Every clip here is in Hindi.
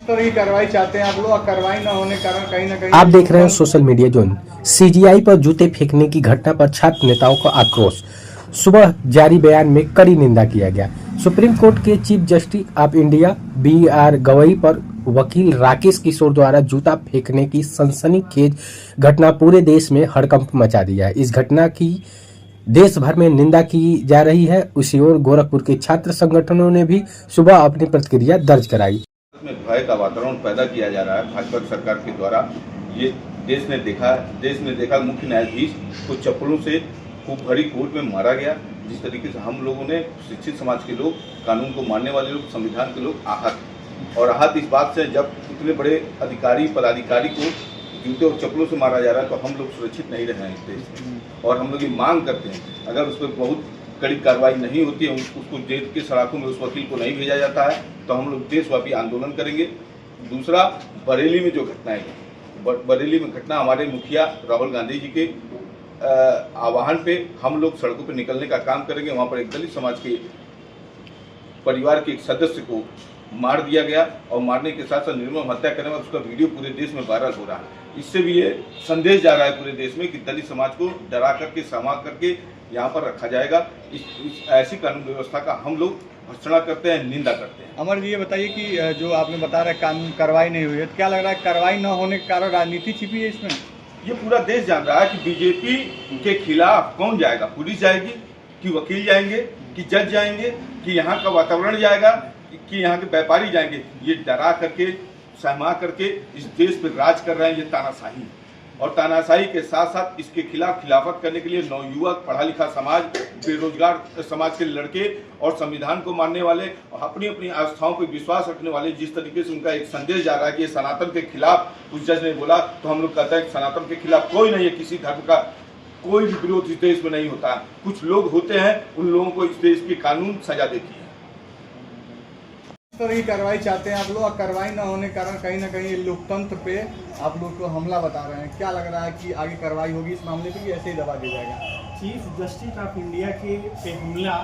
तो ये कार्रवाई चाहते हैं आप लोग, और कार्रवाई न होने के कारण कहीं ना कहीं आप देख रहे हैं सोशल मीडिया जोन। सीजीआई पर जूते फेंकने की घटना पर छात्र नेताओं का आक्रोश। सुबह जारी बयान में कड़ी निंदा किया गया। सुप्रीम कोर्ट के chief justice of India BR Gavai पर वकील राकेश किशोर द्वारा जूता फेंकने की सनसनीखेज घटना पूरे देश में हड़कंप मचा दिया है। इस घटना की देश भर में निंदा की जा रही है। उसी ओर गोरखपुर के छात्र संगठनों ने भी सुबह अपनी प्रतिक्रिया दर्ज कराई। में भय का वातावरण पैदा किया जा रहा है भाजपा सरकार के द्वारा। ये देश ने देखा मुख्य न्यायाधीश को चप्पलों से खूब भरी कोर्ट में मारा गया। जिस तरीके से हम लोगों ने, शिक्षित समाज के लोग, कानून को मानने वाले लोग, संविधान के लोग आहत इस बात से, जब इतने बड़े अधिकारी पदाधिकारी को जूते और चप्पलों से मारा जा रहा है तो हम लोग सुरक्षित नहीं रहे हैं इस देश में। और हम लोग ये मांग करते हैं, अगर उस पर बहुत कड़ी कार्रवाई नहीं होती है, उसको जेल के सलाखों में उस वकील को नहीं भेजा जाता है, तो हम लोग देशव्यापी आंदोलन करेंगे। दूसरा, बरेली में जो घटनाएं, बरेली में घटना हमारे मुखिया राहुल गांधी जी के आह्वान पे हम लोग सड़कों पर निकलने का काम करेंगे। वहाँ पर एक दलित समाज के परिवार के एक सदस्य को मार दिया गया और मारने के साथ साथ निर्मम हत्या करने में उसका वीडियो पूरे देश में वायरल हो रहा है। इससे भी ये संदेश जा रहा है पूरे देश में कि दलित समाज को डरा करके, समा करके यहाँ पर रखा जाएगा। इस ऐसी कानून व्यवस्था का हम लोग भर्त्सना करते हैं, निंदा करते हैं। अमर जी, ये बताइए कि जो आपने बता रहे कानून कार्रवाई नहीं हुई है, तो क्या लग रहा है कार्रवाई न होने के कारण राजनीति छिपी है इसमें? ये पूरा देश जान रहा है कि बीजेपी के खिलाफ कौन जाएगा। पुलिस जाएगी कि वकील जाएंगे कि जज जाएंगे कि यहाँ का वातावरण जाएगा कि यहाँ के व्यापारी जाएंगे। ये डरा करके, सहमा करके इस देश पर राज कर रहे हैं। ये तानाशाही, और तानाशाही के साथ साथ इसके खिलाफ खिलाफत करने के लिए नवयुवक, पढ़ा लिखा समाज, बेरोजगार समाज के लड़के और संविधान को मानने वाले, अपनी अपनी आस्थाओं पर विश्वास रखने वाले, जिस तरीके से उनका एक संदेश जा रहा है कि ये सनातन के खिलाफ, उस जज ने बोला, तो हम लोग कहते हैं कि सनातन के खिलाफ कोई नहीं है। किसी धर्म का कोई भी विरोध इस देश में नहीं होता। कुछ लोग होते हैं, उन लोगों को इस देश की कानून सजा देती है। तो ये कार्रवाई चाहते हैं आप लोग, और कार्रवाई न होने के कारण कहीं ना कहीं लोकतंत्र पे आप लोग को हमला बता रहे हैं। क्या लग रहा है कि आगे कार्रवाई होगी इस मामले पे, कि ऐसे ही दबा दिया जाएगा? चीफ जस्टिस ऑफ इंडिया के पे हमला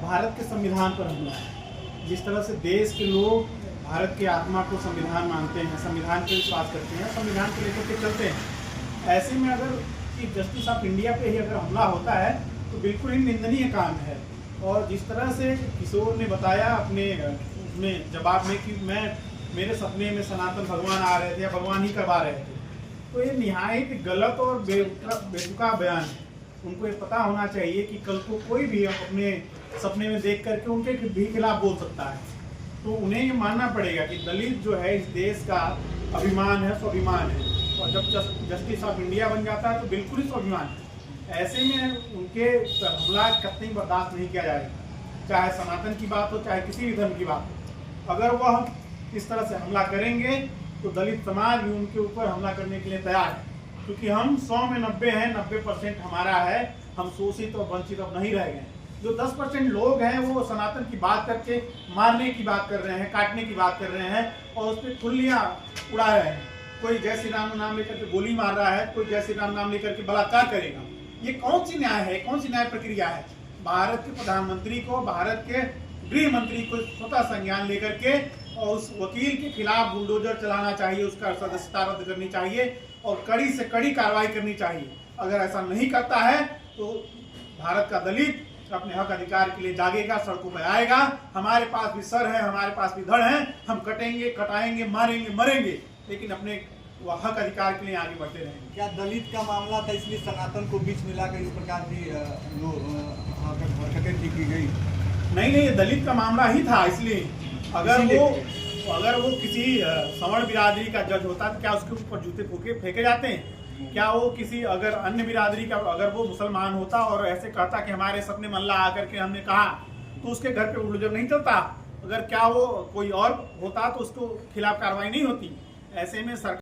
भारत के संविधान पर हमला है। जिस तरह से देश के लोग भारत की आत्मा को संविधान मानते हैं, संविधान पे विश्वास करते हैं, संविधान को लेकर के चलते हैं, ऐसे में अगर चीफ जस्टिस ऑफ इंडिया पे ही अगर हमला होता है तो बिल्कुल ही निंदनीय काम है। और जिस तरह से किशोर ने बताया अपने में जवाब में कि मेरे सपने में सनातन भगवान आ रहे थे या भगवान ही करवा रहे थे, तो ये निहायत गलत और बेतुका बयान है। उनको ये पता होना चाहिए कि कल को कोई भी अपने सपने में देख करके उनके भी खिलाफ बोल सकता है। तो उन्हें ये मानना पड़ेगा कि दलित जो है इस देश का अभिमान है, स्वाभिमान है, और जब जस्टिस ऑफ इंडिया बन जाता है तो बिल्कुल ही स्वाभिमान है। ऐसे में उनके हमला कतई बर्दाश्त नहीं किया जाएगा, चाहे सनातन की बात हो, चाहे किसी भी धर्म की बात हो। अगर वह इस तरह से हमला करेंगे तो दलित समाज भी उनके ऊपर हमला करने के लिए तैयार है, क्योंकि हम 100 में 90 हैं, 90% हमारा है। हम शोषित और वंचित अब नहीं रह गए। जो 10% लोग हैं वो सनातन की बात करके मारने की बात कर रहे हैं, काटने की बात कर रहे हैं और उस पर खुलियाँ उड़ा रहे हैं। कोई जय श्री राम नाम लेकर के गोली मार रहा है, कोई जय श्री राम नाम लेकर के बलात्कार करेगा। ये कौन सी न्याय है, कौन सी न्याय प्रक्रिया है? भारत के प्रधानमंत्री को, भारत के गृह मंत्री को स्वतः संज्ञान लेकर के और उस वकील के खिलाफ बुलडोजर चलाना चाहिए, उसका सदस्यता रद्द करनी चाहिए और कड़ी से कड़ी कार्रवाई करनी चाहिए। अगर ऐसा नहीं करता है तो भारत का दलित अपने हक अधिकार के लिए जागेगा, सड़कों पर आएगा। हमारे पास भी सर है, हमारे पास भी धड़ है, हम कटेंगे, कटाएंगे, मारेंगे, मरेंगे, लेकिन अपने हक अधिकार के लिए आगे बढ़ते रहेंगे। क्या दलित का मामला था इसलिए सनातन को बीच मिलाकर इस प्रकार की हरकतें की गई? नहीं, ये दलित का मामला ही था। इसलिए अगर वो किसी सवर्ण बिरादरी का जज होता तो क्या उसके ऊपर जूते फेंके जाते हैं? क्या वो किसी अगर अन्य बिरादरी का, अगर वो मुसलमान होता और ऐसे कहता कि हमारे सपने में अल्लाह आकर के हमने कहा, तो उसके घर पे बुलडोजर नहीं चलता? अगर क्या वो कोई और होता तो उसको खिलाफ कार्रवाई नहीं होती? ऐसे में सरकार